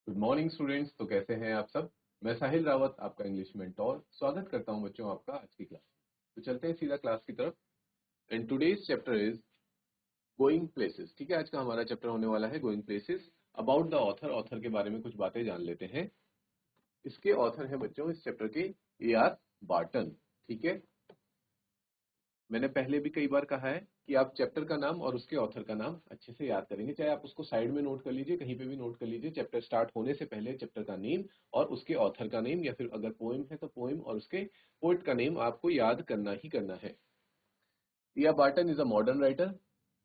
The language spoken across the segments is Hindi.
Good morning students. तो कैसे हैं आप सब। मैं साहिल रावत, आपका इंग्लिश मेंटोर, स्वागत करता हूं बच्चों आपका आज की क्लास। तो चलते हैं सीधा क्लास की तरफ। And today's chapter is going places. ठीक है, आज का हमारा चैप्टर होने वाला है going places. About the author, author के बारे में कुछ बातें जान लेते हैं। इसके ऑथर हैं बच्चों इस चैप्टर के A.R. बार्टन। ठीक है, मैंने पहले भी कई बार कहा है कि आप चैप्टर का नाम और उसके ऑथर का नाम अच्छे से याद करेंगे, चाहे आप उसको साइड में नोट कर लीजिए, कहीं पे भी नोट कर लीजिए। चैप्टर स्टार्ट होने से पहले चैप्टर का नेम और उसके ऑथर का नेम, या फिर अगर पोएम है तो पोएम और उसके पोएट का नेम आपको याद करना ही करना है। या Barton is a modern writer,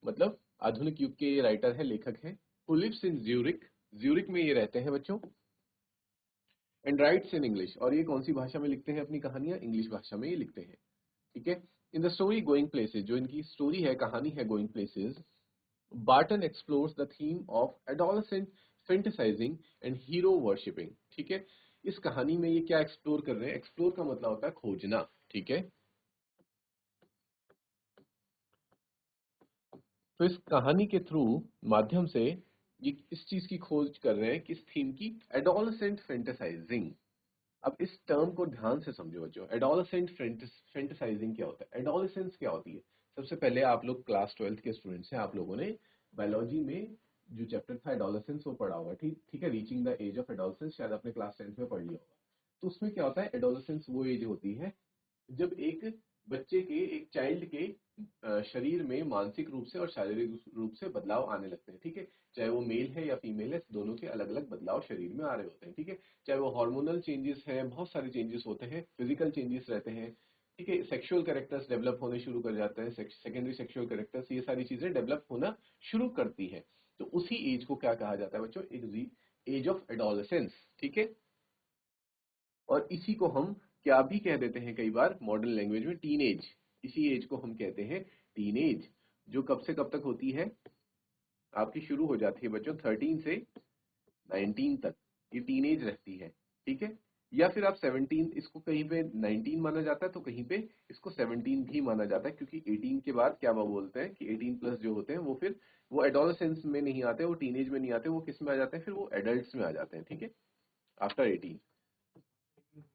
मतलब आधुनिक युग के ये राइटर है, लेखक है। Who lives in Zurich, Zurich में ये रहते हैं बच्चों। एंड राइट्स इन इंग्लिश, और ये कौन सी भाषा में लिखते हैं अपनी कहानियां? इंग्लिश भाषा में ये लिखते हैं। ठीक है। In the story going places, जो इनकी स्टोरी है, कहानी है going places, Barton explores the theme of adolescent fantasising and hero worshipping. ठीक है, इस कहानी में ये क्या एक्सप्लोर कर रहे हैं? एक्सप्लोर का मतलब होता है खोजना। ठीक है, तो इस कहानी के थ्रू, माध्यम से ये इस चीज की खोज कर रहे हैं, किस थीम की? एडोलसेंट फेंटिसाइजिंग। अब इस टर्म को ध्यान से समझो बच्चों। एडोलसेंट फेंटिसाइजिंग क्या होता है? एडोलसेंस क्या होती है? सबसे पहले, आप लोग क्लास 12th के स्टूडेंट्स हैं, आप लोगों ने बायोलॉजी में जो चैप्टर था एडोलसेंस वो पढ़ा होगा। ठीक ठीक है, reaching the age of adolescence शायद आपने क्लास 10th में पढ़ लिया होगा। तो उसमें क्या होता है? एडोलसेंस वो एज होती है जब एक बच्चे के, एक चाइल्ड के शरीर में मानसिक रूप से और शारीरिक रूप से बदलाव आने लगते हैं। ठीक है, चाहे वो मेल है या फीमेल है, दोनों के अलग अलग बदलाव शरीर में आ रहे होते हैं। ठीक है, चाहे वो हार्मोनल चेंजेस हैं, बहुत सारे चेंजेस होते हैं, फिजिकल चेंजेस रहते हैं। ठीक है, सेक्सुअल कैरेक्टर्स डेवलप होने शुरू कर जाते हैं, सेकेंडरी सेक्सुअल कैरेक्टर्स, ये सारी चीजें डेवलप होना शुरू करती हैं। तो उसी एज को क्या कहा जाता है बच्चों? Age of adolescence. ठीक है, और इसी को हम क्या भी कह देते हैं कई बार मॉडर्न लैंग्वेज में? टीनेज। इसी एज को हम कहते हैं टीनेज, जो कब से कब तक होती है? आपकी शुरू हो जाती है बच्चों 13 से 19 तक, ये टीनेज रहती है। ठीक है, या फिर आप 17, इसको कहीं पे 19 माना जाता है तो कहीं पे इसको 17 भी माना जाता है, क्योंकि 18 के बाद क्या वो बोलते हैं कि 18 प्लस जो होते हैं वो फिर वो एडोलसेंस में नहीं आते, वो टीनेज में नहीं आते, वो किस में आ जाते हैं? फिर वो एडल्ट्स में आ जाते हैं। ठीक है, आफ्टर 18।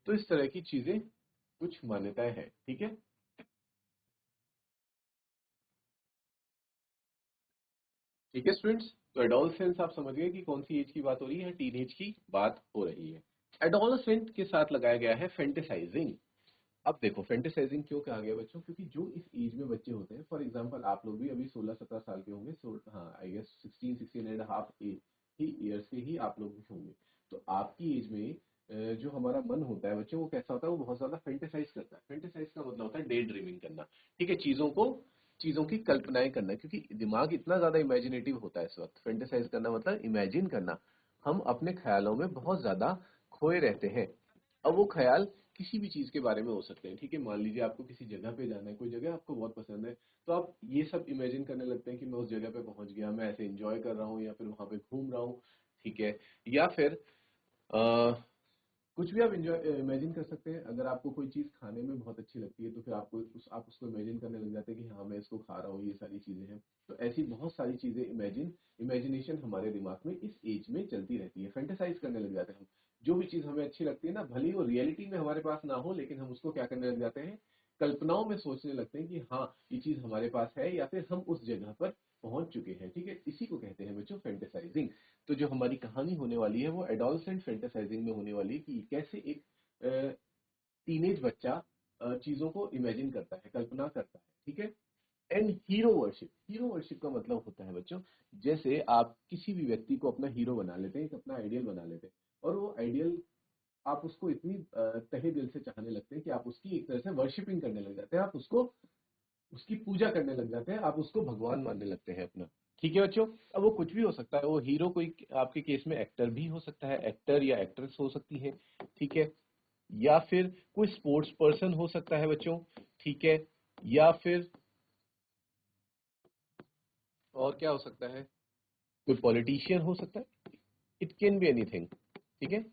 तो इस तरह की चीजें, कुछ मान्यताएं हैं। ठीक है, ठीक है स्टूडेंट्स। तो एडोलसेंस आप समझ गए कि कौन सी एज की बात हो रही है? टीनेज की बात हो रही है। एडोलसेंट के साथ लगाया गया है फेंटिसाइजिंग। अब देखो, फेंटिसाइजिंग क्यों कहा गया बच्चों? क्योंकि जो इस एज में बच्चे होते हैं, फॉर एग्जांपल आप लोग भी अभी 16-17 साल के होंगे, हाँ आई गेस 16-16.5 ही ईयर्स के ही आप लोग भी होंगे। तो आपकी एज में जो हमारा मन होता है बच्चों, वो कैसा होता है? वो बहुत ज्यादा फेंटिसाइज करता है। फेंटिसाइज का मतलब होता है डे ड्रीमिंग करना। ठीक है, चीजों की कल्पनाएं करना, क्योंकि दिमाग इतना ज्यादा इमेजिनेटिव होता है इस वक्त। फेंटिसाइज करना मतलब इमेजिन करना। हम अपने ख्यालों में बहुत ज्यादा खोए रहते हैं। अब वो ख्याल किसी भी चीज के बारे में हो सकते हैं। ठीक है, मान लीजिए आपको किसी जगह पे जाना है, कोई जगह आपको बहुत पसंद है, तो आप ये सब इमेजिन करने लगते हैं कि मैं उस जगह पे पहुंच गया, मैं ऐसे एंजॉय कर रहा हूँ, या फिर वहां पे घूम रहा हूँ। ठीक है, या फिर कुछ भी आप इंजॉय इमेजिन कर सकते हैं। अगर आपको कोई चीज खाने में बहुत अच्छी लगती है, तो फिर आप उसको इमेजिन करने लग जाते हैं कि हाँ मैं इसको खा रहा हूँ, ये सारी चीजें हैं। तो ऐसी बहुत सारी चीजें, इमेजिनेशन हमारे दिमाग में इस एज में चलती रहती है। फेंटिसाइज करने लग जाते हैं हम। जो भी चीज हमें अच्छी लगती है ना, भले ही वो रियलिटी में हमारे पास ना हो, लेकिन हम उसको क्या करने लग जाते हैं? कल्पनाओं में सोचने लगते हैं कि हाँ ये चीज हमारे पास है, या फिर हम उस जगह पर पहुंच चुके हैं। ठीक है, इसी को कहते हैं बच्चों फेंटिसाइजिंग। तो जो हमारी कहानी होने वाली है वो एडोलसेंट फेंटेसाइजिंग में होने वाली है, कि कैसे एक टीनेज बच्चा चीजों को इमेजिन करता है, कल्पना करता है। ठीक है, and hero worship. Hero worship का मतलब होता है बच्चों, जैसे आप किसी भी व्यक्ति को अपना हीरो बना लेते हैं, एक अपना आइडियल बना लेते हैं, और वो आइडियल आप उसको इतनी तहे दिल से चाहने लगते हैं कि आप उसकी एक तरह से वर्शिपिंग करने लग जाते हैं, आप उसको, उसकी पूजा करने लग जाते हैं, आप उसको भगवान मानने लगते हैं अपना। ठीक है बच्चों, अब वो कुछ भी हो सकता है। वो हीरो कोई आपके केस में एक्टर भी हो सकता है, एक्टर या एक्ट्रेस हो सकती है। ठीक है, या फिर कोई स्पोर्ट्स पर्सन हो सकता है बच्चों। ठीक है, या फिर और क्या हो सकता है? कोई पॉलिटिशियन हो सकता है। It can be anything. ठीक है,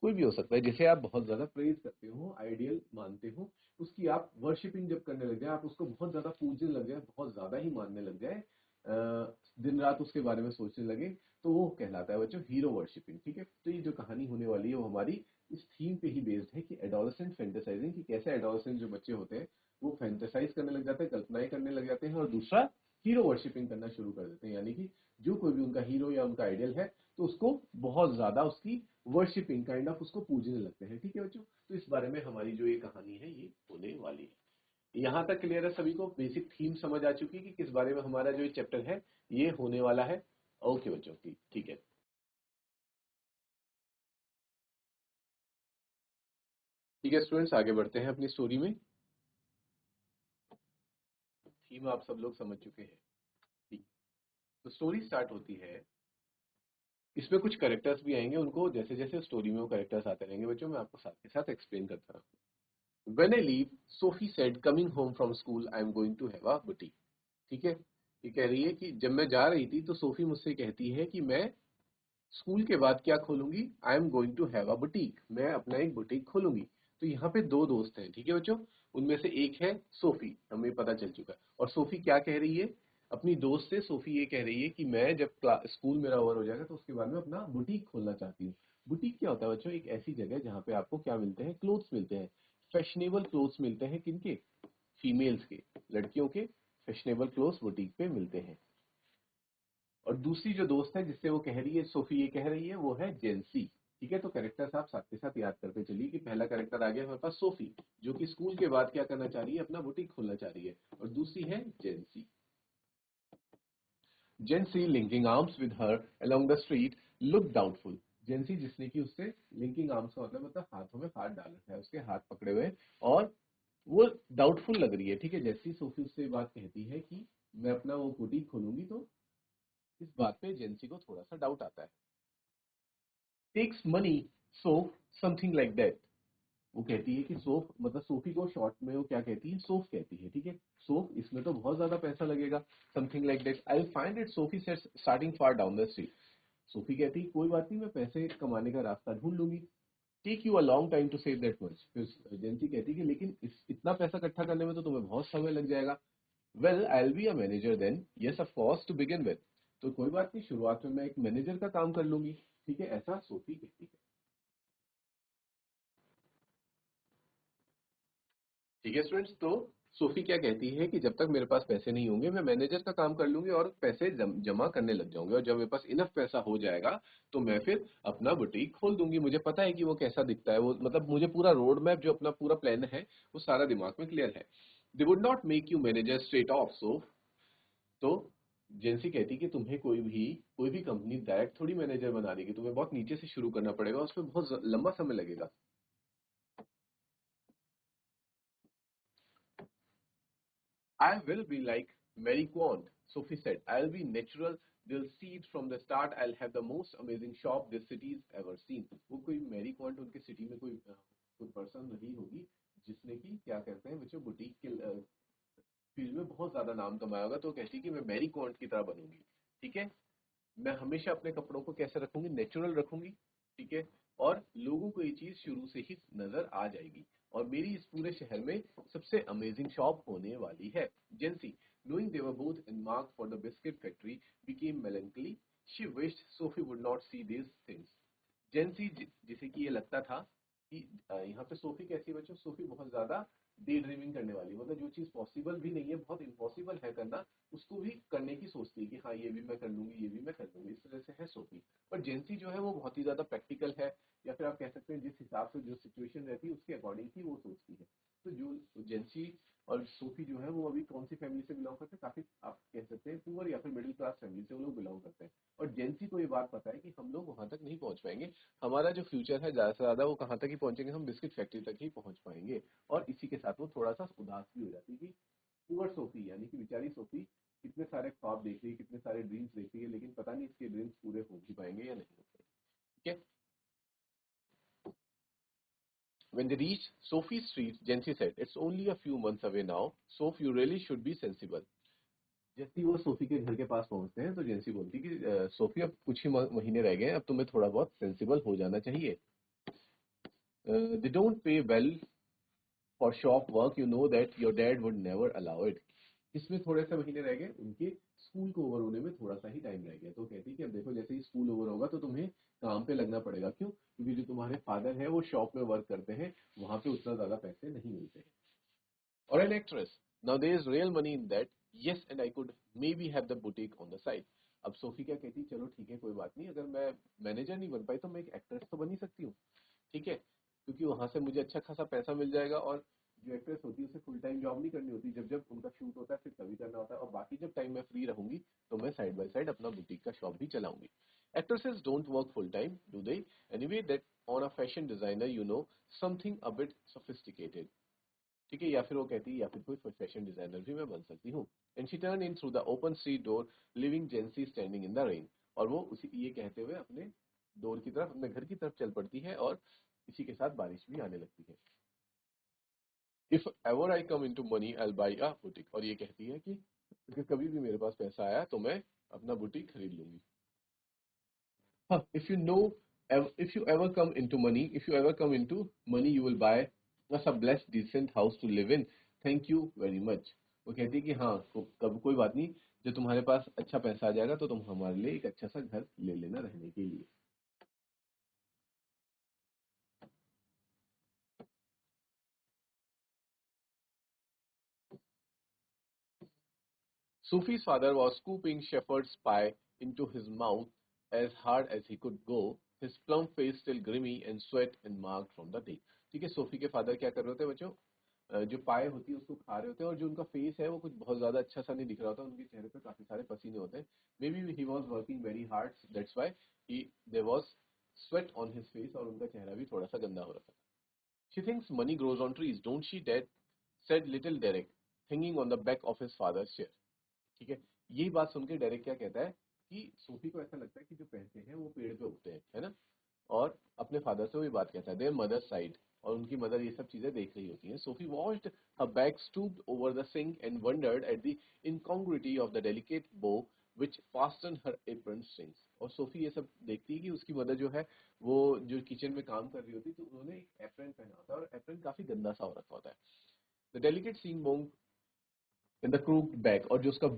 कोई भी हो सकता है जिसे आप बहुत ज्यादा प्रेज करते हो, आइडियल मानते हो, उसकी आप वर्शिपिंग जब करने लग जाए, आप उसको बहुत ज्यादा पूजने लग जाए, बहुत ज्यादा ही मानने लग जाए, दिन रात उसके बारे में सोचने लगे, तो वो कहलाता है बच्चों हीरो वर्शिपिंग। ठीक है, तो ये जो कहानी होने वाली है वो हमारी इस थीम पे ही बेस्ड है कि एडोलेसेंट फैंटेसाइजिंग, कि कैसे एडोलेसेंट जो बच्चे होते हैं वो फैंटेसाइज करने लग जाते हैं, कल्पनाएं करने लग जाते हैं, और दूसरा हीरो वर्शिपिंग करना शुरू कर देते हैं, यानी कि जो कोई भी उनका हीरो या उनका आइडियल है तो उसको बहुत ज्यादा उसकी वर्शिपिंग काइंड ऑफ उसको पूजने लगते हैं। ठीक है बच्चों, तो इस बारे में हमारी जो ये कहानी है ये होने वाली है। यहाँ तक क्लियर है सभी को? बेसिक थीम समझ आ चुकी है कि किस बारे में हमारा जो ये चैप्टर है ये होने वाला है। ओके बच्चों, ठीक है। ठीक है स्टूडेंट्स, आगे बढ़ते हैं अपनी स्टोरी में। थीम आप सब लोग समझ चुके हैं। ठीक, तो स्टोरी स्टार्ट होती है। इसमें कुछ कैरेक्टर्स भी आएंगे, उनको जैसे जैसे स्टोरी में वो कैरेक्टर्स आते रहेंगे बच्चों, मैं आपको साथ के साथ एक्सप्लेन करता रहूँ। When I leave, Sophie said, coming home from school, I am going to have a boutique. ठीक है, ये कह रही है कि जब मैं जा रही थी तो सोफी मुझसे कहती है कि मैं स्कूल के बाद क्या खोलूंगी? I am going to have a boutique, मैं अपना एक बुटीक खोलूंगी। तो यहाँ पे दो दोस्त हैं, ठीक है बच्चों, उनमें से एक है सोफी, हमें पता चल चुका है। और सोफी क्या कह रही है अपनी दोस्त से? सोफी ये कह रही है कि मैं जब स्कूल मेरा ओवर हो जाएगा तो उसके बाद में अपना बुटीक खोलना चाहती हूँ। बुटीक क्या होता है बच्चों? एक ऐसी जगह जहाँ पे आपको क्या मिलते हैं? क्लोथ्स मिलते हैं, फैशनेबल क्लोथ्स मिलते हैं। किनके? फीमेल्स के, लड़कियों के फैशनेबल क्लोथ्स बुटीक पे मिलते हैं। और दूसरी जो दोस्त है जिससे वो कह रही है, सोफी ये कह रही है, वो है जेंसी। ठीक है, तो कैरेक्टर्स आप साथ के साथ याद करते चलिए कि पहला कैरेक्टर आ गया हमारे पास सोफी, जो कि स्कूल के बाद क्या करना चाह रही है? अपना बुटीक खोलना चाह रही है। और दूसरी है Jansie. Jansie linking arms with her along the street look doubtful. Jansie जिसने कि उससे लिंकिंग आर्म्स का मतलब हाथों में हाथ डाल रखा है, उसके हाथ पकड़े हुए, और वो डाउटफुल लग रही है। ठीक है, जैसी सोफी उससे बात कहती है कि मैं अपना वो बुटीक खोलूंगी, तो इस बात पे जेंसी को थोड़ा सा डाउट आता है। Takes money, so something like that. वो कहती है कि सोफ, मतलब सोफी को शॉर्ट में वो क्या कहती है? सोफ कहती है। ठीक है, सोफ, इसमें तो बहुत ज्यादा पैसा लगेगा। Something like that, I find it, Sophie said, starting far down the street. Sophie कहती है कोई बात नहीं, मैं पैसे कमाने का रास्ता ढूंढ लूंगी। Take you a long time to save that much. फिर एजेंसी कहती है कि लेकिन इतना पैसा इकट्ठा करने में तो तुम्हें बहुत समय लग जाएगा। Well, I will be a manager then, yes of course, to begin with. तो कोई बात नहीं, शुरुआत में मैं एक मैनेजर का काम कर लूंगी। ठीक है, ऐसा सोफी कहती है। ठीक है स्टूडेंट्स, तो सोफी क्या कहती है कि जब तक मेरे पास पैसे नहीं होंगे मैं मैनेजर का काम कर लूंगी और पैसे जमा करने लग जाऊंगी, और जब मेरे पास इनफ पैसा हो जाएगा तो मैं फिर अपना बुटीक खोल दूंगी। मुझे पता है कि वो कैसा दिखता है, वो मतलब मुझे पूरा रोड मैप, जो अपना पूरा प्लान है, वो सारा दिमाग में क्लियर है। They would not make you manager straight off, so. तो जेंसी कहती कि तुम्हें कोई भी कंपनी डायरेक्ट थोड़ी मैनेजर बना देगी, तुम्हें बहुत नीचे से शुरू करना पड़ेगा, उसमें बहुत लंबा समय लगेगा। I will be like Mary Quant, Sophie said. I'll be natural. They'll see it from the start. I'll have the most amazing shop this city's ever seen. वो कोई मैरी क्वांट उनके सिटी में कोई पर्सन रही होगी जिसने कि क्या कहते हैं बच्चों, बुटीक के फील्ड में बहुत ज्यादा नाम कमाया होगा। तो कहती है कि मैं मैरी क्वांट की तरह बनूंगी। ठीक है, मैं हमेशा अपने कपड़ों को कैसे रखूंगी? नेचुरल रखूंगी। ठीक है, और लोगों को ये चीज शुरू से ही नजर आ जाएगी, और मेरी इस पूरे शहर में सबसे अमेजिंग शॉप होने वाली है। जेंसी, knowing they were both in mark for the biscuit factory, became melancholy. She wished Sophie would not see these things. जेंसी, जिसे कि ये लगता था कि यहाँ पे सोफी कैसी है बच्चों? सोफी बहुत ज्यादा डे ड्रीमिंग करने वाली, मतलब जो चीज पॉसिबल भी नहीं है, बहुत इम्पॉसिबल है करना, उसको भी करने की सोचती है कि हाँ ये भी मैं कर लूंगी, ये भी मैं कर लूंगी। इस तरह से है सोफी। और जेंसी जो है वो बहुत ही ज्यादा प्रैक्टिकल है, या फिर आप कह सकते हैं जिस हिसाब से जो सिचुएशन रहती है उसके अकॉर्डिंग ही वो सोचती है। तो जो जेंसी और सोफी जो है वो अभी कौन सी फैमिली से बिलोंग करते हैं? काफी आप कह सकते हैं पुअर या फिर मिडिल क्लास फैमिली से वो लोग बिलोंग करते हैं। और जेंसी को ये बात पता है कि हम लोग वहां तक नहीं पहुंच पाएंगे, हमारा जो फ्यूचर है ज्यादा से ज्यादा वो कहाँ तक ही पहुंचेंगे? हम बिस्किट फैक्ट्री तक ही पहुंच पाएंगे। और इसी के साथ वो थोड़ा सा उदास भी हो जाती है कि पुअर सोफी, यानी कि बेचारी सोफी कितने सारे ख्वाब देख रही है, कितने सारे ड्रीम्स देख रही है, लेकिन पता नहीं इसके ड्रीम्स पूरे हो भी पाएंगे या नहीं हो पाएंगे। ठीक है, when they reached Sophie's street, Jency said, it's only a few months away now, Sophie, you really should be sensible. जैसे ही वो सोफी के घर के पास पहुंचते हैं तो जेंसी बोलती कि सोफी अब कुछ ही महीने रह गए हैं, अब तुम्हें थोड़ा बहुत सेंसिबल हो जाना चाहिए। They don't pay well for shop work, you know that your dad would never allow it. इसमें थोड़े से महीने रह गए, उनके स्कूल को ओवर होने में थोड़ा सा ही टाइम रह गया। तो कहती है कि अब देखो जैसे ही स्कूल ओवर होगा तो तुम्हें काम पे लगना पड़ेगा। क्यों? क्योंकि जो तुम्हारे फादर है वो शॉप में वर्क करते हैं, वहां पे उतना ज्यादा पैसे नहीं मिलते हैं। और an actress, now there is real money in that, yes and I could maybe have the boutique on the side. अब सोफी क्या कहती, चलो ठीक है कोई बात नहीं, अगर मैं मैनेजर नहीं बन पाई तो मैं एक एक्ट्रेस तो बन ही सकती हूँ, ठीक है, क्योंकि वहां से मुझे अच्छा खासा पैसा मिल जाएगा। और जो एक्ट्रेस होती है उसे फुल टाइम जॉब नहीं करनी होती, जब जब उनका शूट होता है फिर तभी करना होता है, और बाकी जब टाइम मैं फ्री रहूंगी तो मैं साइड बाय साइड अपना बुटीक का शॉप भी चलाऊंगी। Actresses don't work full time, do they? Anyway, that on a fashion designer, you know, something a bit sophisticated. ठीक है, या फिर वो कहती है या फिर कोई फैशन डिजाइनर भी मैं बन सकती हूँ। And she turn in through the open street door, living जेंसी standing in the rain. और वो उसी ये कहते हुए अपने डोर की तरफ, अपने घर की तरफ चल पड़ती है, और इसी के साथ बारिश भी आने लगती है। If ever I come into money I will buy a boutique. और ये कहती है कि अगर कभी भी मेरे पास पैसा आया तो मैं अपना बुटीक खरीद लूंगी। हाँ, if you ever come into money, if you ever come into money, you will buy us a blessed decent house to live in. Thank you very much. वो कहती है कि हाँ, कब कोई बात नहीं, जब तुम्हारे पास अच्छा पैसा आ जाएगा तो तुम हमारे लिए एक अच्छा सा घर ले लेना रहने के लिए। Sufi's father was scooping shepherd's pie into his mouth as hard as he could go, his plump face still grimy and sweat and marked from the day. ठीक है, सोफी के फादर क्या कर रहे होते हैं बच्चों, जो पाए होती है उसको खा रहे होते हैं, और जो उनका फेस है वो कुछ बहुत ज्यादा अच्छा सा नहीं दिख रहा होता, उनके चेहरे पे काफी सारे पसीने होते हैं। Maybe he was working very hard, that's why he there was sweat on his face, और उनका चेहरा भी थोड़ा सा गंदा हो रखा था। She thinks money grows on trees, don't she dad, said little Derek, hanging on the back of his father's chair. ठीक है, यही बात सुन के डेरेक क्या कहता है कि सोफी को ऐसा लगता है कि जो पैसे हैं वो पेड़ पे उगते हैं, है ना। और अपने फादर से वही बात कहता है, देयर मदर साइड, और उनकी मदर ये सब चीजें देख रही होती हैं। Sophie watched her back stooped over the sink and wondered at the incongruity of the delicate bow which fastened her apron strings। और सोफी ये सब देखती है कि उसकी मदर जो है वो जो किचन में काम कर रही होती है तो उन्होंने एक एप्रन पहना होता है, और एप्रन काफी गंदा सा हो रखा होता है। The delicate seeing in the crooked back, और जो उसका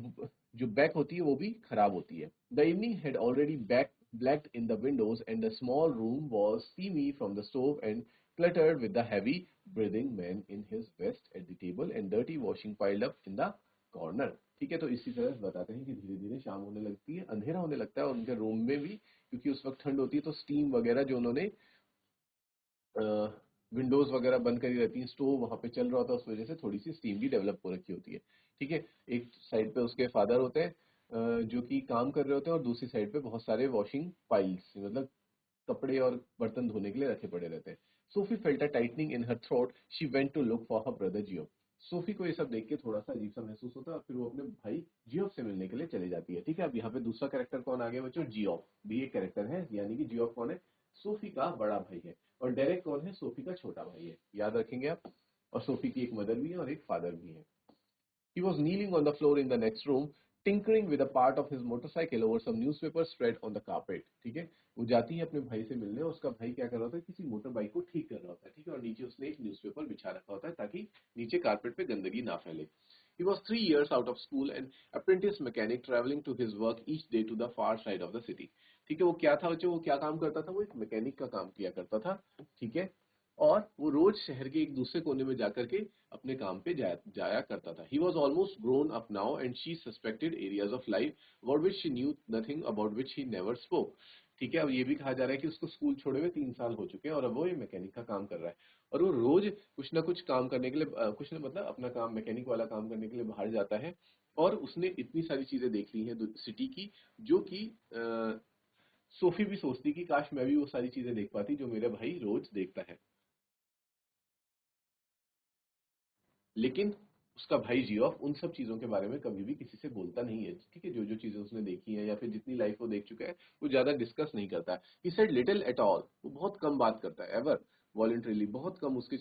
जो बैक होती है वो भी खराब होती है। The evening had already back blacked in the windows and the small room was steamy from the stove and cluttered with the heavy breathing man in his vest at the table and dirty washing piled up in the corner। ठीक है, तो इसी तरह बताते हैं कि धीरे धीरे शाम होने लगती है, अंधेरा होने लगता है, और उनके रूम में भी क्योंकि उस वक्त ठंड होती है तो स्टीम वगैरह जो उन्होंने विंडोज वगैरह बंद करी रहती है, स्टोव वहां पे चल रहा होता है, उस वजह से थोड़ी सी स्टीम भी डेवलप हो रखी होती है। ठीक है, एक साइड पे उसके फादर होते हैं जो कि काम कर रहे होते हैं, और दूसरी साइड पे बहुत सारे वॉशिंग पाइल्स, मतलब कपड़े और बर्तन धोने के लिए रखे पड़े रहते हैं। Sophie felt a tightening in her throat, she went to look for her brother Geoff. Sophie को ये सब देख के थोड़ा सा अजीब सा महसूस होता है, और फिर वो अपने भाई जियोफ से मिलने के लिए चले जाती है। ठीक है, अब यहाँ पे दूसरा कैरेक्टर कौन आ गया बच्चों, जियोफ भी एक कैरेक्टर है, यानी कि जियोफ कौन है, सोफी का बड़ा भाई है, और डेरेक कौन है, सोफी का छोटा भाई है, याद रखेंगे आप। और सोफी की एक मदर भी है और एक फादर भी है। He was kneeling on the floor in the next room, tinkering with a part of his motorcycle over some newspaper spread on the carpet। ठीक है, वो जाती है अपने भाई से मिलने, और उसका भाई क्या कर रहा होता है, किसी मोटर बाइक को ठीक कर रहा होता है। ठीक है, और नीचे उसने एक न्यूज़पेपर बिछा रखा होता है ताकि नीचे कारपेट पे गंदगी ना फैले। He was 3 years out of school and apprentice mechanic traveling to his work each day to the far side of the city। ठीक है, वो क्या था बच्चों, वो क्या काम करता था, वो एक मैकेनिक का काम किया करता था। ठीक है, और वो रोज शहर के एक दूसरे कोने में जाकर के अपने काम पे जाया करता था। He was almost grown up now and she suspected areas of life about which she knew nothing, about which he never spoke। ठीक है, अब ये भी कहा जा रहा है कि उसको स्कूल छोड़े हुए 3 साल हो चुके हैं, और अब वो ये मैकेनिक का काम कर रहा है, और वो रोज कुछ ना कुछ काम करने के लिए कुछ ना मतलब अपना काम मैकेनिक वाला काम करने के लिए बाहर जाता है। और उसने इतनी सारी चीजें देख ली हैं सिटी की, जो कि सोफी भी सोचती कि काश मैं भी वो सारी चीजें देख पाती जो मेरा भाई रोज देखता है। लेकिन उसका भाई जियोफ उन सब चीजों के बारे में कभी भी किसी से बोलता नहीं है। ठीक है, जो जो चीजें उसने देखी है या फिर जितनी लाइफ वो देख चुका है वो ज्यादा डिस्कस नहीं करता है। He said little at all, वो बहुत कम बात करता है, एवर वॉलंटरीली, बहुत कम उसके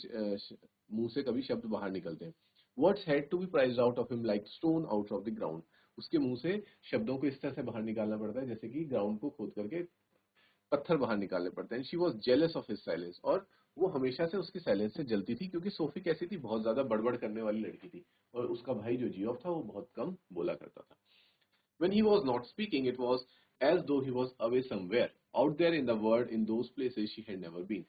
मुंह से कभी शब्द बाहर निकलते हैं। Words had to be prized out of him like stone out of the ground. उसके मुंह से शब्दों को इस तरह से बाहर निकालना पड़ता है जैसे कि ग्राउंड को खोद करके पत्थर बाहर निकालने पड़ते हैं। She was jealous of his silence, और वो हमेशा से उसकी साइलेंस से जलती थी, क्योंकि सोफी कैसी थी, बहुत ज्यादा बड़बड़ करने वाली लड़की थी, और उसका भाई जो जियोफ था वो बहुत कम बोला करता था। When he was not speaking, it was as though he was away somewhere, out there in the world, in those places she had never been.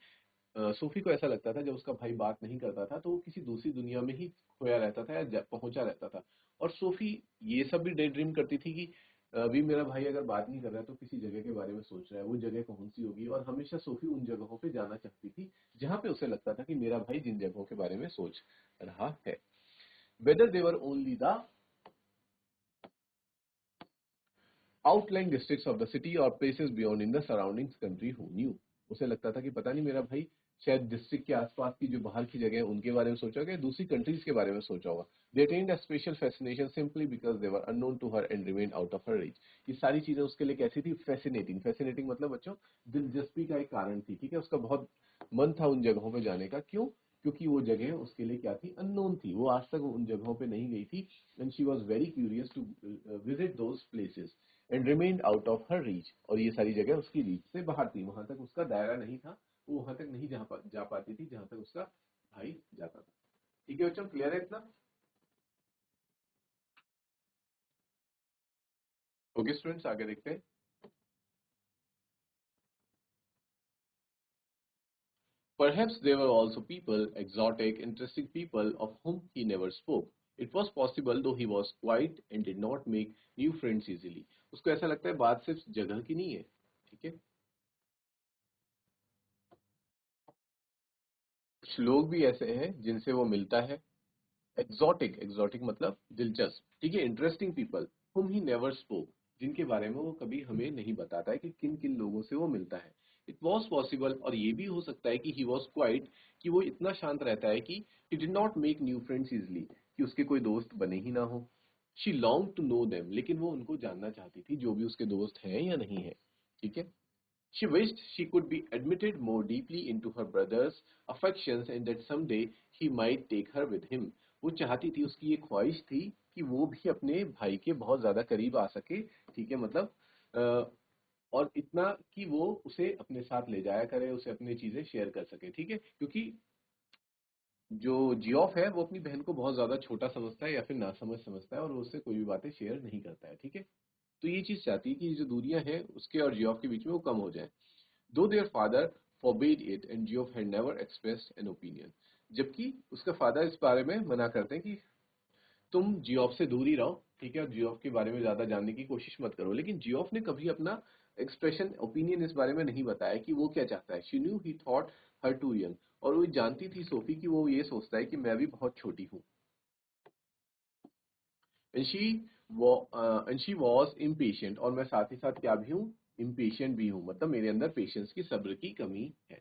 Sophie को ऐसा लगता था जब उसका भाई बात नहीं करता था तो वो किसी दूसरी दुनिया में ही खोया रहता था या पहुंचा रहता था। और सोफी ये सब भी डे ड्रीम करती थी कि अभी मेरा भाई अगर बात नहीं कर रहा है तो किसी जगह के बारे में सोच रहा है, वो जगह कौन सी होगी। और हमेशा सोफी उन जगहों पे जाना चाहती थी जहां पे उसे लगता था कि मेरा भाई जिन जगहों के बारे में सोच रहा है। Whether they were only the outline districts of the city और places beyond in the surroundings country who knew. उसे लगता था कि पता नहीं मेरा भाई शायद डिस्ट्रिक्ट के आसपास की जो बाहर की जगह है उनके बारे में सोचा होगा, दूसरी कंट्रीज के बारे में सोचा होगा। They attained a special fascination simply because they were unknown to her and remain out of her reach. ये सारी चीजें उसके लिए कैसी थी? फैसिनेटिंग। फैसिनेटिंग मतलब बच्चों दिलचस्पी का एक कारण थी, ठीक है। उसका बहुत मन था उन जगहों पे जाने का। क्यों? क्योंकि वो जगह उसके लिए क्या थी? अननोन थी, वो आज तक उन जगहों पे नहीं गई थी। And she was very curious to visit those places and remained out of her reach. और ये सारी जगह उसकी रीच से बाहर थी, वहां तक उसका दायरा नहीं था, वो वहां तक नहीं जा पाती थी जहां तक उसका भाई जाता था। ठीक है बच्चों, क्लियर है इतना? ओके स्टूडेंट्स, आगे देखते हैं। Perhaps there were also people, exotic, interesting people, of whom he never spoke. It was possible, though he was quiet and did not make new friends easily. उसको ऐसा लगता है बात सिर्फ जगह की नहीं है, ठीक है। कुछ लोग भी ऐसे हैं जिनसे वो मिलता है। एक्सोटिक, एक्सोटिक मतलब दिलचस्प, ठीक है। Interesting people whom he never spoke, जिनके बारे में वो कभी हमें नहीं बताता है कि किन किन लोगों से वो मिलता है। इट वॉज पॉसिबल, और ये भी हो सकता है कि ही वॉज क्वाइट, कि वो इतना शांत रहता है कि he did not make new friends easily, कि उसके कोई दोस्त बने ही ना हो। She long to know them, लेकिन वो उनको जानना चाहती थी, जो भी उसके दोस्त हैं या नहीं है, ठीक है। She wished she could be admitted more deeply into her brother's affections and that someday he might take her with him. वो चाहती थी, उसकी ये ख्वाहिश थी कि वो भी अपने भाई के बहुत ज्यादा करीब आ सके, ठीक है। मतलब और इतना कि वो उसे अपने साथ ले जाया करे, उसे अपनी चीजें शेयर कर सके, ठीक है। क्योंकि जो जियोफ है वो अपनी बहन को बहुत ज्यादा छोटा समझता है या फिर नासमझ समझता है, और वो उससे कोई भी बातें शेयर नहीं करता है, ठीक है। तो ये चीज चाहती है कि जो दूरियां हैं उसके और जियोफ के बीच में वो कम हो जाए। Though their father forbade it and Geoff had never expressed an opinion. जबकि उसका फादर इस बारे में मना करते हैं कि तुम जियोफ से दूर ही रहो, ठीक है, और जियोफ के बारे में ज्यादा जानने की कोशिश मत करो। लेकिन जियोफ ने कभी अपना एक्सप्रेशन, ओपिनियन इस बारे में नहीं बताया कि वो क्या चाहता है। She knew he thought her too young, और वो जानती थी सोफी कि वो ये सोचता है कि मैं भी बहुत छोटी हूँ। एंड शी वॉज इम्पेशेंट, और मैं साथ ही साथ क्या भी हूँ? इम्पेशेंट भी हूँ, मतलब मेरे अंदर पेशेंस की, सब्र की कमी है।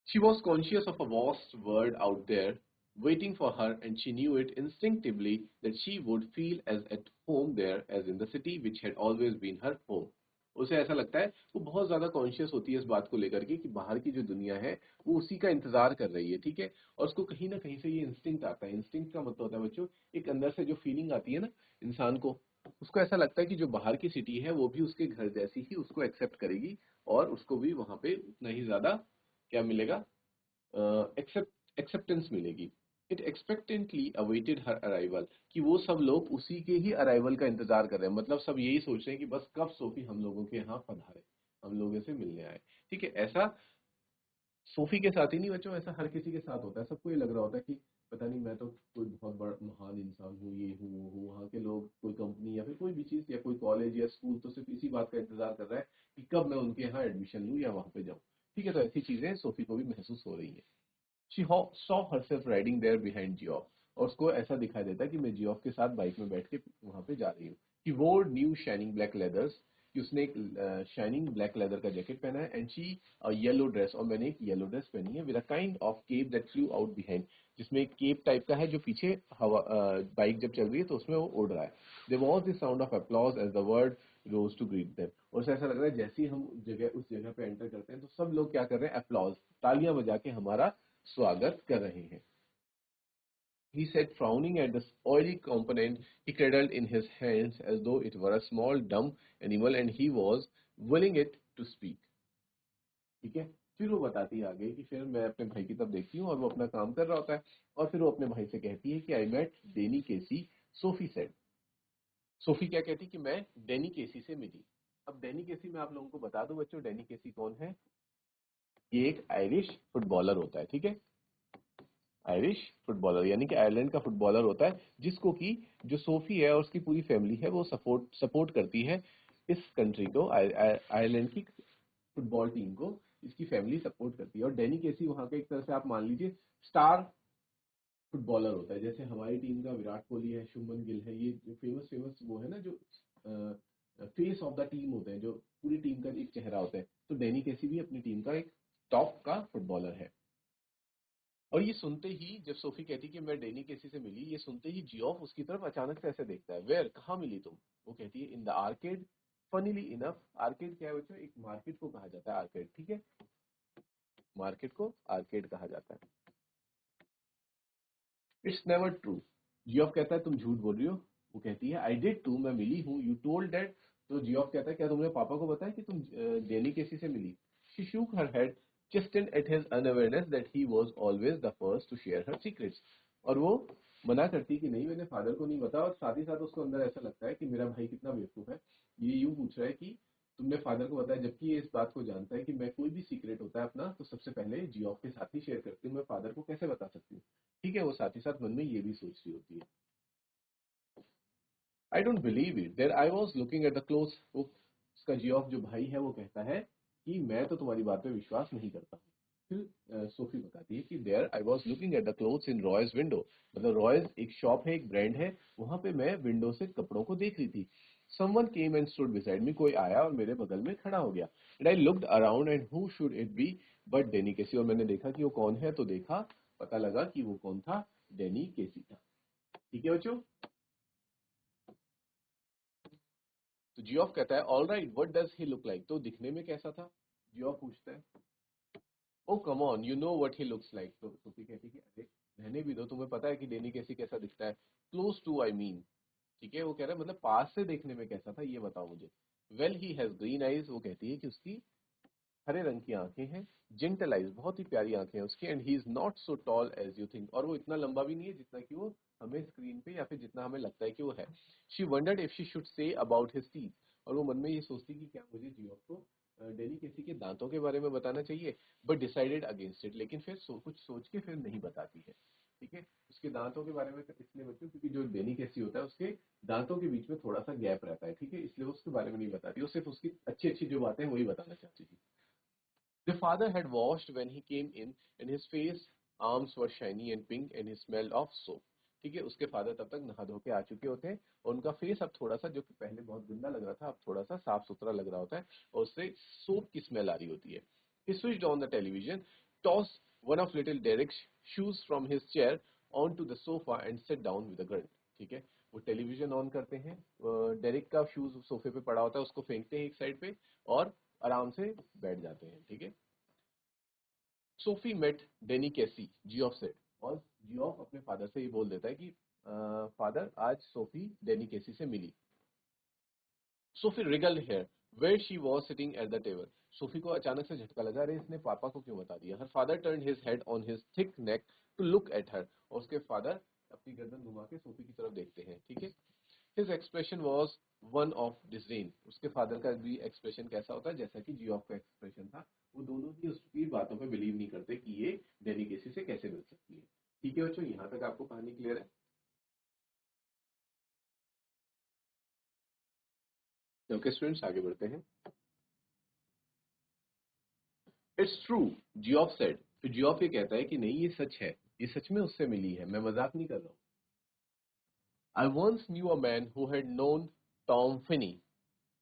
She was conscious of a vast world out there waiting for her, and she knew it instinctively that she would feel as at home there as in the city which had always been her home. उसे ऐसा लगता है, वो बहुत ज्यादा कॉन्शियस होती है इस बात को लेकर के कि बाहर की जो दुनिया है वो उसी का इंतजार कर रही है, ठीक है। और उसको कहीं ना कहीं से ये इंस्टिंक्ट आता है। इंस्टिंक्ट का मतलब होता है बच्चों, एक अंदर से जो फीलिंग आती है ना इंसान को, उसको ऐसा लगता है कि जो बाहर की सिटी है वो भी उसके घर जैसी ही उसको एक्सेप्ट करेगी, और उसको भी वहां पे उतना ही ज्यादा क्या मिलेगा? एक्सेप्टेंस मिलेगी। इट एक्सपेक्टेंटली अवेटेड हर अराइवल, कि वो सब लोग उसी के ही अराइवल का इंतजार कर रहे हैं। मतलब सब यही सोच रहे हैं कि बस कब सोफी हम लोगों के यहाँ पधारे, हम लोगों से मिलने आए, ठीक है। ऐसा सोफी के साथ ही नहीं बच्चों, ऐसा हर किसी के साथ होता है। सबको ये लग रहा होता है कि पता नहीं मैं तो कोई बहुत बड़ा महान इंसान हूँ, ये हूँ वो हूँ। वहाँ के लोग, कोई कंपनी या फिर कोई भी चीज या कोई कॉलेज या स्कूल तो सिर्फ इसी बात का इंतजार कर रहा है कि कब मैं उनके यहाँ एडमिशन लूँ या वहाँ पे जाऊँ, ठीक है। तो ऐसी चीजें सोफी को भी महसूस हो रही है। She saw herself riding there behind Geoff, और उसको ऐसा दिखाई देता है कि मैं जियोफ के साथ बाइक में बैठ के वहां पे जा रही हूँ। He wore new shining black leathers, कि उसने एक शाइनिंग ब्लैक लेदर का जैकेट पहना है। एंड शी येलो ड्रेस, और मैंने एक येलो ड्रेस पहनी है। With a kind of kept that flu out behind, जिसमें एक केप टाइप का है जो पीछे हवा, बाइक जब चल रही है तो उसमें वो उड़ रहा है। There was the sound of applause as the world rose to greet them, और उसे ऐसा लग रहा है जैसे ही हम उस जगह पे एंटर करते हैं तो सब लोग क्या कर रहे हैं? अप्लॉज, तालियां बजा के हमारा स्वागत कर रहे हैं। He said, frowning at the oily component he cradled in his hands as though it were a small dumb animal and he was willing it to speak. ठीक है। फिर वो बताती है आगे कि फिर मैं अपने भाई की तरफ देखती हूँ और वो अपना काम कर रहा होता है, और फिर वो अपने भाई से कहती है कि I met Danny Casey, Sophie said. Sophie क्या कहती कि मैं डेनी केसी से मिली। अब डेनी केसी मैं आप लोगों को बता दूं बच्चों, डेनी केसी कौन है? ये एक आयरिश फुटबॉलर होता है, ठीक है। आयरिश फुटबॉलर यानी कि आयरलैंड का फुटबॉलर होता है, जिसको कि जो सोफी है और उसकी पूरी फैमिली है वो सपोर्ट सपोर्ट करती है इस कंट्री को, आयरलैंड की फुटबॉल टीम को। इसकी फैमिली सपोर्ट करती है और डेनी केसी वहां का एक तरह से आप मान लीजिए स्टार फुटबॉलर होता है। जैसे हमारी टीम का विराट कोहली है, शुभमन गिल है, ये जो फेमस फेमस वो है ना, जो फेस ऑफ द टीम होते हैं, जो पूरी टीम का एक चेहरा होता है। तो डेनी केसी भी अपनी टीम का एक टॉप का फुटबॉलर है। और ये सुनते ही जब सोफी कहती कि मैं डेनी केसी से मिली, ये सुनते ही जियोफ उसकी तरफ अचानक से ऐसे देखता है, वेयर, कहाँ मिली तुम? वो कहती है in the arcade. Funnily enough, arcade क्या है बच्चों? एक मार्केट को कहा जाता है आर्केड, ठीक है। मार्केट को आर्केड कहा जाता है। It's never true. जियोफ कहता है तुम झूठ बोल रही हो। वो कहती है आई डिड टू, मैं मिली हूँ। You told that. तो जियोफ कहता है क्या तुमने पापा को बताया कि तुम डेनी केसी से मिली? She shook her head, chastened at his unawareness that he was always the first to share her secrets. और वो मना करती कि नहीं, मैंने फादर को नहीं बताया। और साथ ही साथ उसको अंदर ऐसा लगता है कि मेरा भाई कितना बेवकूफ है, ये यूं पूछ रहा है कि तुमने फादर को बताया, जबकि ये इस बात को जानता है कि मैं कोई भी सीक्रेट होता है अपना तो सबसे पहले जियोफ के साथ ही शेयर करती हूँ, मैं फादर को कैसे बता सकती हूँ? ठीक है, वो साथ ही साथ मन में ये भी सोच रही होती है। I don't believe it there I was looking at the clothes. वो उसका जियोफ जो भाई है वो कहता है कि मैं तो तुम्हारी बात पे विश्वास नहीं करता। फिर सोफी बताती है कि there I was looking at the clothes in Roy's window. मतलब रॉयज एक शॉप है, एक ब्रांड है, वहां पे मैं विंडो से कपड़ों को देख रही थी। Someone came and stood beside me, कोई आया और मेरे बगल में खड़ा हो गया। And I looked around and who should it be but Danny Casey. और मैंने देखा कि वो कौन है, तो देखा, पता लगा कि वो कौन था, डेनी केसी था। ठीक है बच्चों। तो जियोफ कहता है all right, what does he look like? तो दिखने में कैसा था? जियोफ पूछता है oh come on, you know what he looks like. तो सोफी कहती है कि अरे रहने भी दो, तुम्हें पता है कि डेनी केसी कैसा दिखता है। क्लोज टू आई मीन, ठीक है। वो कह रहा है मतलब पास से देखने में कैसा था ये बताओ मुझे। Well he has green eyes. वो कहती है कि उसकी हरे रंग की आंखें हैं। जेंटल आईज, बहुत ही प्यारी आंखें हैं उसकी। And he is not so tall as you think. और वो इतना लंबा भी नहीं है जितना कि वो हमें स्क्रीन पे या फिर जितना हमें लगता है कि वो है। She wondered if she should say about his teeth. और वो मन में ये सोचती कि क्या मुझे जियोफ को डेनी केसी के दांतों के बारे में बताना चाहिए। बट डिसाइडेड अगेंस्ट इट, लेकिन फिर कुछ सोच के फिर नहीं बताती है। ठीक है, उसके दांतों के बारे में इसलिए बच्चों क्योंकि जो डेनी केसी होता है उसके दांतों के बीच में थोड़ा सा गैप रहता है, ठीक है, इसलिए वो उसके बारे में नहीं बताती। वो सिर्फ उसकी अच्छी अच्छी जो बातें हैं वही बताना चाहती थी। The father had washed when he came in, and his face, arms were shiny and pink, and he smelled of soap. ठीक है, उसके फादर तब तक नहा धो के आ चुके होते हैं और उनका फेस अब थोड़ा सा, जो कि पहले बहुत गंदा लग रहा था, अब थोड़ा सा साफ सुथरा लग रहा होता है और उससे सोप की स्मेल आ रही होती है। He switched on the television, tossed one of little Derek's shoes from his chair onto the sofa and sat down with a grunt. ठीक है, वो टेलीविजन ऑन करते हैं, डेरिक का शूज सोफे पे पड़ा होता है, उसको फेंकते हैं एक साइड पे और आराम से बैठ जाते हैं। ठीक है। सोफी मेट डेनी कैसी, जियोफ सेड। और जियोफ अपने फादर से ये बोल देता है कि फादर आज सोफी डेनी कैसी से मिली। Sophie regarded her where she was sitting at the table. Sophie को अचानक से झटका लगा, अरे इसने पापा को क्यों बता दिया। Her father turn his head on his thick neck to look at her. और उसके फादर अपनी गर्दन घुमा के सोफी की तरफ देखते हैं। ठीक है। His expression was one of disdain. उसके फादर का भी एक्सप्रेशन कैसा होता है जैसा कि जियोफ का एक्सप्रेशन था। वो दोनों ही उसकी बातों पे बिलीव नहीं करते कि ये डेनी केसी से कैसे मिल सकती है। ठीक है बच्चों, यहाँ तक आपको कहानी क्लियर है? ओके स्टूडेंट्स, आगे बढ़ते हैं। It's true, Geoff said. फिर जियोफ ये कहता है कि नहीं ये सच है, ये सच में उससे मिली है, मैं मजाक नहीं कर रहा हूँ। I once knew a man who had known Tom Finney,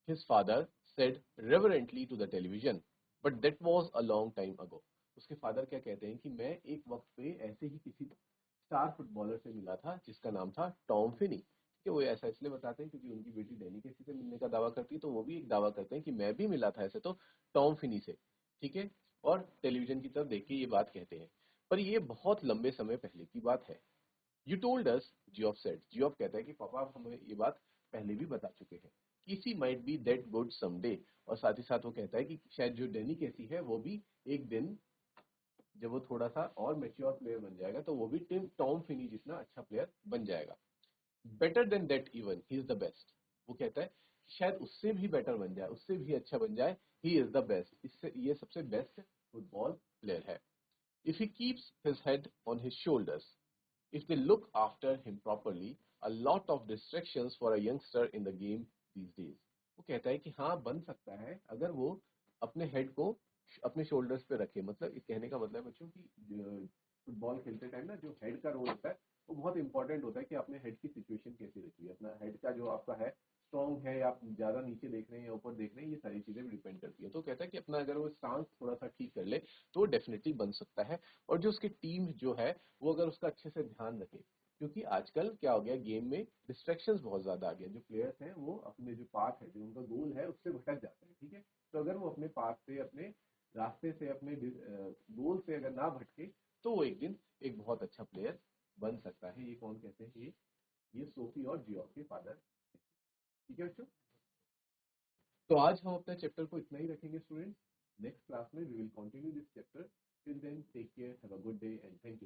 his father said reverently to the television, but that was a long time ago. उसके फादर क्या कहते हैं कि मैं एक वक्त पे ऐसे ही किसी स्टार फुटबॉलर से मिला था जिसका नाम था टॉम फिनी। ठीक है, वो ऐसा इसलिए बताते हैं क्योंकि उनकी बेटी डेनी केसी से मिलने का दावा करती है, तो वो भी एक दावा करते हैं कि मैं भी मिला था ऐसे तो टॉम फिनी से। ठीक है, और टेलीविजन की तरफ देख के ये बात कहते हैं, पर ये बहुत लंबे समय पहले की बात है। You told us, Geoff said. Geoff कहता है कि पापा आप हमें ये बात पहले भी बता चुके हैं। किसी might be that good someday. और साथ ही साथ वो कहता है कि शायद जो डेनी केसी है वो भी एक दिन, जब वो थोड़ा सा और मेच्योर प्लेयर बन जाएगा तो वो भी टिम टॉम फिनी जितना अच्छा प्लेयर बन जाएगा। Better than that even, he is the best. वो कहता है कि शायद उससे भी बेटर बन जाए, उससे भी अच्छा बन जाए, ही इज द बेस्ट, इससे ये सबसे बेस्ट फुटबॉल प्लेयर है। If he keeps his head on his shoulders, if they look after him properly, a lot of distractions for a youngster in the game these days। वो कहता है कि हाँ बन सकता है अगर वो अपने हेड को अपने शोल्डर्स पे रखे। मतलब इस कहने का मतलब बच्चों की फुटबॉल खेलते टाइम ना जो हेड का रोल होता है वो बहुत इंपॉर्टेंट होता है कि अपने हेड की सिचुएशन कैसी रहती है, अपना हेड का जो आपका है स्ट्रॉन्ग है या आप ज्यादा नीचे देख रहे हैं या ऊपर देख रहे हैं, ये सारी चीजें भी डिपेंड करती है। तो कहता है कि अपना अगर वो स्टांस थोड़ा सा ठीक कर ले तो डेफिनेटली बन सकता है। और जो उसकी टीम जो है वो अगर उसका अच्छे से ध्यान रखे, क्योंकि आजकल क्या हो गया गेम में डिस्ट्रैक्शंस बहुत ज्यादा आ गया, जो प्लेयर्स हैं वो अपने जो पाथ है जो उनका गोल है उससे भटक जाते हैं, ठीक है। तो अगर वो अपने पाथ से अपने रास्ते से अपने गोल से अगर ना भटके तो वो एक दिन एक बहुत अच्छा प्लेयर बन सकता है। ये कौन कहते हैं, ये सोफी और जियोफ के फादर, ठीक है बच्चों। तो आज हम अपने चैप्टर को इतना ही रखेंगे स्टूडेंट्स। नेक्स्ट क्लास में we will continue this chapter. Till then take care, have a good day and thank you.